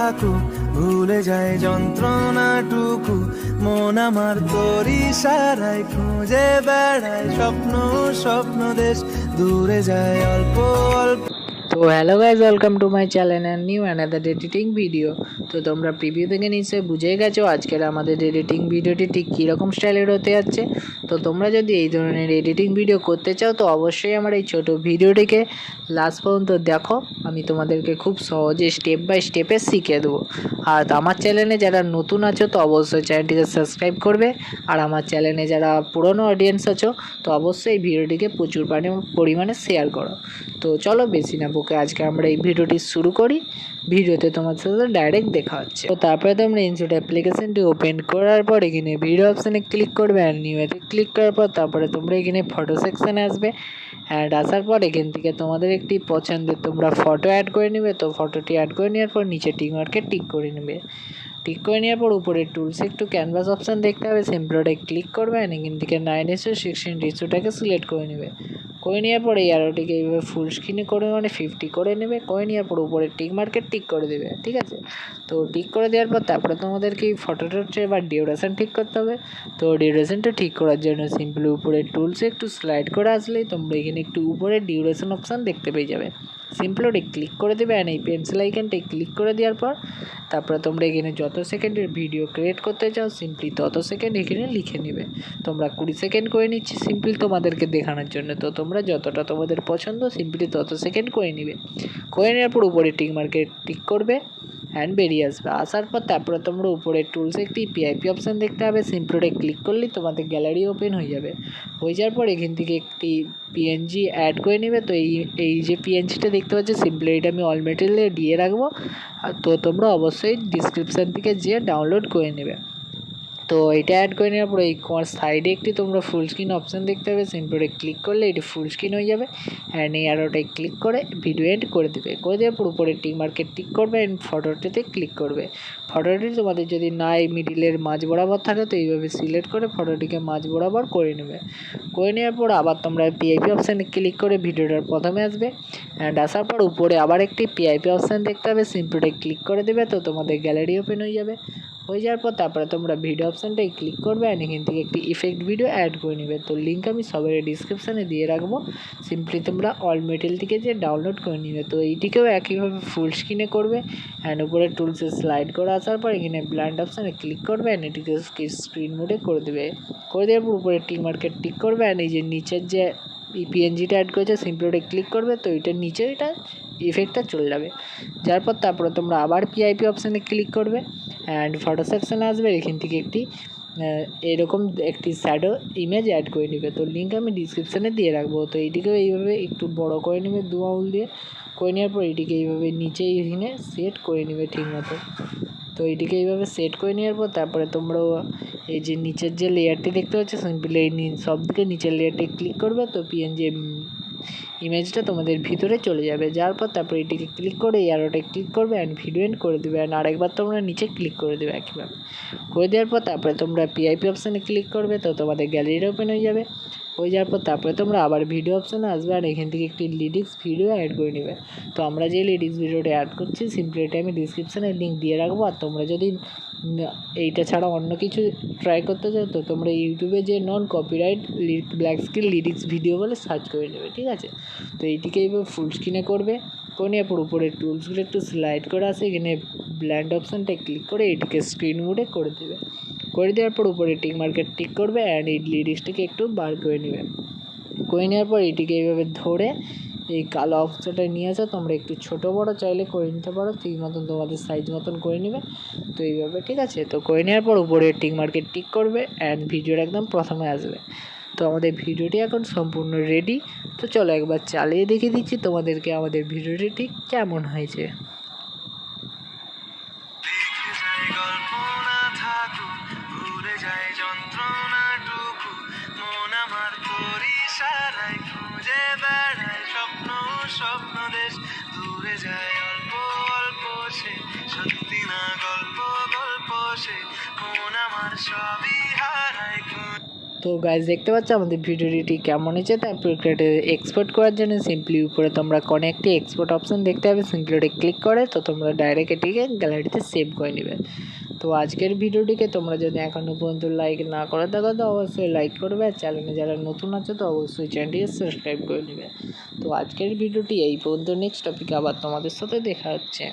থাকুক, ভুলে যায় যন্ত্রণাটুকু। মন আমার তোর ইশারায় খুঁজে বেড়ায় স্বপ্ন, স্বপ্ন দেশ দূরে যায় অল্প অল্প। তো hello guys, welcome to my channel and new another editing video. তো তোমরা প্রিভিউ থেকে নিশ্চয়ই বুঝেই গেছো আজকের আমাদের এডিটিং ভিডিওটি ঠিক কীরকম স্টাইলের হতে যাচ্ছে। তো তোমরা যদি এই ধরনের এডিটিং ভিডিও করতে চাও তো অবশ্যই আমার এই ছোটো ভিডিওটিকে লাস্ট পর্যন্ত দেখো। আমি তোমাদেরকে খুব সহজে স্টেপ বাই স্টেপে শিখিয়ে দেবো। আর আমার চ্যানেলে যারা নতুন আছো তো অবশ্যই চ্যানেলটিকে সাবস্ক্রাইব করবে। আর আমার চ্যানেলে যারা পুরনো অডিয়েন্স আছো তো অবশ্যই এই ভিডিওটিকে প্রচুর পরিমাণে শেয়ার করো। তো চলো বেশি না বকে আজকে আমরা এই ভিডিওটি শুরু করি। ভিডিওতে তোমার সাথে ডাইরেক্ট দেখা হচ্ছে। তো তারপরে তোমরা ইনস্ট্যান্ট অ্যাপ্লিকেশনটি ওপেন করার পর এখানে ভিডিও অপশানে ক্লিক করবে আর নিউতে ক্লিক করার পর তারপরে তোমরা এখানে ফটো সেকশানে আসবে। অ্যাড আসার পর এখান থেকে তোমাদের একটি পছন্দের তোমরা ফটো অ্যাড করে নেবে। তো ফটোটি অ্যাড করে নেওয়ার পর নিচে টিক মার্কে টিক করে নেবে। টিক করে নেওয়ার পর উপরে টুলসে একটু ক্যানভাস অপশান দেখতে হবে, সিম্পলটা ক্লিক করবে আর এখান থেকে 9:16 রেশিওটাকে সিলেক্ট করে নেবে। করে নেওয়ার পরে এই অ্যারোটিকে এইভাবে ফুল স্ক্রিনে করে মানে 50 করে নেবে। করে নেওয়ার পর উপরে টিক মার্কে টিক করে দেবে, ঠিক আছে। তো টিক করে দেওয়ার পর তারপরে তোমাদেরকে এই ফটোটার এবার ডিউরেশন ঠিক করতে হবে। তো ডিউরেশনটা ঠিক করার জন্য সিম্পলি উপরে টুলসে একটু স্লাইড করে আসলেই তোমরা এখানে একটু উপরে ডিউরেশন অপশান দেখতে পেয়ে যাবে। সিম্পলি ক্লিক করে দেবে অ্যান্ড এই পেন্সিল আইকনটাই ক্লিক করে দেওয়ার পর তারপরে তোমরা এখানে যত সেকেন্ডের ভিডিও ক্রিয়েট করতে চাও সিম্পলি তত সেকেন্ড এখানে লিখে নেবে। তোমরা 20 সেকেন্ড করে নিচ্ছি সিম্পলি তোমাদেরকে দেখানোর জন্য। তো তোমরা যতটা তোমাদের পছন্দ সিম্পলি তত সেকেন্ড করে নেবে। করে নেওয়ার পর উপরে টিক মার্কে টিক করবে অ্যান্ড বেরিয়ে আসবে। আসার পর তারপরে তোমরা উপরে টুলসে একটি পিআইপি অপশান দেখতে হবে, সিম্পলি ক্লিক করলেই তোমাদের গ্যালারি ওপেন হয়ে যাবে। হয়ে যাওয়ার পর এখান থেকে একটি পিএনজি অ্যাড করে নেবে। তো এই যে পিএনজিটা দেখতে পাচ্ছ সিম্পলি এটা আমি অল মেটেরিয়ালে দিয়ে রাখবো। তো তোমরা অবশ্যই ডিসক্রিপশান থেকে যেয়ে ডাউনলোড করে নেবে। তো এটা অ্যাড করে নেওয়ার পরে এই সাইডে একটি তোমরা ফুল স্ক্রিন অপশান দেখতে পাবে, সিম্পলি ক্লিক করলে এটি ফুল স্ক্রিন হয়ে যাবে। অ্যান্ড এই অ্যারোটাই ক্লিক করে ভিডিও এন্ড করে দেবে। করে দেওয়ার পর উপরে টিক মার্কে টিক করবে অ্যান্ড ফটোটিতে ক্লিক করবে। ফটোটি তোমাদের যদি না এই মিডিলের মাঝ বরাবর থাকে তো এইভাবে সিলেক্ট করে ফটোটিকে মাঝ বরাবর করে নেবে। করে নেওয়ার পর আবার তোমরা পিআইপি অপশানে ক্লিক করে ভিডিওটার প্রথমে আসবে। অ্যান্ড আসার পর উপরে আবার একটি পিআইপি অপশান দেখতে হবে, সিম্পলি ক্লিক করে দেবে। তো তোমাদের গ্যালারি ওপেন হয়ে যাবে। হয়ে যাওয়ার পর তারপরে তোমরা ভিডিও অপশানটাই ক্লিক করবে অ্যান্ড এখান থেকে একটি ইফেক্ট ভিডিও অ্যাড করে নেবে। তো লিঙ্ক আমি সবের ডিসক্রিপশানে দিয়ে রাখবো, সিম্পলি তোমরা অল মেটেরিয়াল থেকে যে ডাউনলোড করে নেবে। তো এইটিকেও একইভাবে ফুল স্ক্রিনে করবে অ্যান্ড উপরে টুলসে স্লাইড করে আসার পর এখানে ব্ল্যান্ড অপশানে ক্লিক করবে অ্যান্ড এটিকে স্ক্রিন মোডে করে দেবে। করে দেওয়ার পর উপরে টিক মার্কে টিক করবে অ্যান্ড এই যে নিচের যে পিএনজিটা অ্যাড করেছে সিম্পলি ক্লিক করবে। তো এটার নিচে এটা ইফেক্টটা চলে যাবে। যার পর তারপরে তোমরা আবার পিআইপি অপশানে ক্লিক করবে অ্যান্ড ফটো সেকশানে আসবে। এখান থেকে একটি এরকম একটি শ্যাডো ইমেজ অ্যাড করে নেবে। তো লিঙ্ক আমি ডিসক্রিপশানে দিয়ে রাখবো। তো এইটিকেও এইভাবে একটু বড় করে নেবে 2 আঙুল দিয়ে। করে নেওয়ার পর এটিকে এইভাবে নিচে এখানে সেট করে নেবে ঠিক মতো। তো এইটিকে এইভাবে সেট করে নেওয়ার পর তারপরে তোমরা এই যে নিচের যে লেয়ারটি দেখতে পাচ্ছ সিম্পলি এই সব দিকে নিচের লেয়ারটি ক্লিক করবে। তো পিএনজি ইমেজটা তোমাদের ভিতরে চলে যাবে। যার পর তারপরে এটিকে ক্লিক করে এই অ্যারোটা ক্লিক করবে অ্যান্ড ভিডিও এন্ড করে দেবে অ্যান্ড আরেকবার তোমরা নিচে ক্লিক করে দেবে একইভাবে। করে দেওয়ার পর তারপরে তোমরা পিআইপি অপশানে ক্লিক করবে। তো তোমাদের গ্যালারিটা ওপেন হয়ে যাবে। হয়ে যাওয়ার পর তারপরে তোমরা আবার ভিডিও অপশানে আসবে আর এখান থেকে একটি লিরিক্স ভিডিও অ্যাড করে নেবে। তো আমরা যে লিরিক্স ভিডিওটা অ্যাড করছি সিম্পলি এটা আমি ডিসক্রিপশানে লিঙ্ক দিয়ে রাখবো। আর তোমরা যদি এইটা ছাড়া অন্য কিছু ট্রাই করতে চাও তো তোমরা ইউটিউবে যে non copyright black screen lyrics video বলে সার্চ করে নেবে, ঠিক আছে। তো এইটিকে এইভাবে ফুল স্ক্রিনে করবে। করে নেওয়ার পর উপরে টুলসগুলো একটু স্লাইড করে আসে, এখানে ব্ল্যান্ড অপশানটা ক্লিক করে এটিকে স্ক্রিন মোডে করে দেবে। করে দেওয়ার পর উপরে টিক মার্কে টিক করবে অ্যান্ড এই লিরিক্সটিকে একটু বার করে নেবে। করে নেওয়ার পর এটিকে এইভাবে ধরে এই কালো অংশটা নিয়ে আসা তোমরা একটু ছোটো বড়ো চাইলে করে নিতে পারো, ঠিক মতন তোমাদের সাইজ মতন করে নেবে। তো এইভাবে ঠিক আছে। তো করে নেওয়ার পর উপরে টিক মার্কে টিক করবে অ্যান্ড ভিডিওর একদম প্রথমে আসবে। তো আমাদের ভিডিওটি এখন সম্পূর্ণ রেডি। তো চলো একবার চালিয়ে দেখিয়ে দিচ্ছি তোমাদেরকে আমাদের ভিডিওটি ঠিক কেমন হয়েছে। খুঁজে বেড়ায় স্বপ্ন, স্বপ্ন দেশ দূরে যায় অল্প অল্প সে সত্যি না গল্প, গল্প সে মন আমার সবই হারায়। তো তো গাইজ দেখতে পাচ্ছ আমাদের ভিডিওটি কেমন হয়েছে, তারপর এক্সপোর্ট করার জন্য সিম্পলি উপরে তোমরা কোনো একটি এক্সপোর্ট অপশন দেখতে পাবে, সিম্পলি ওটা ক্লিক করে তো তোমরা ডাইরেক্ট এটিকে গ্যালারিতে সেভ করে নেবে। তো আজকের ভিডিওটিকে তোমরা যদি এখনও পর্যন্ত লাইক না করে থাকো তো অবশ্যই লাইক করবে, আর চ্যানেলে যারা নতুন আছে তো অবশ্যই চ্যানেলটিকে সাবস্ক্রাইব করে নেবে। তো আজকের ভিডিওটি এই পর্যন্ত, নেক্সট টপিকে আবার তোমাদের সাথে দেখা হচ্ছে।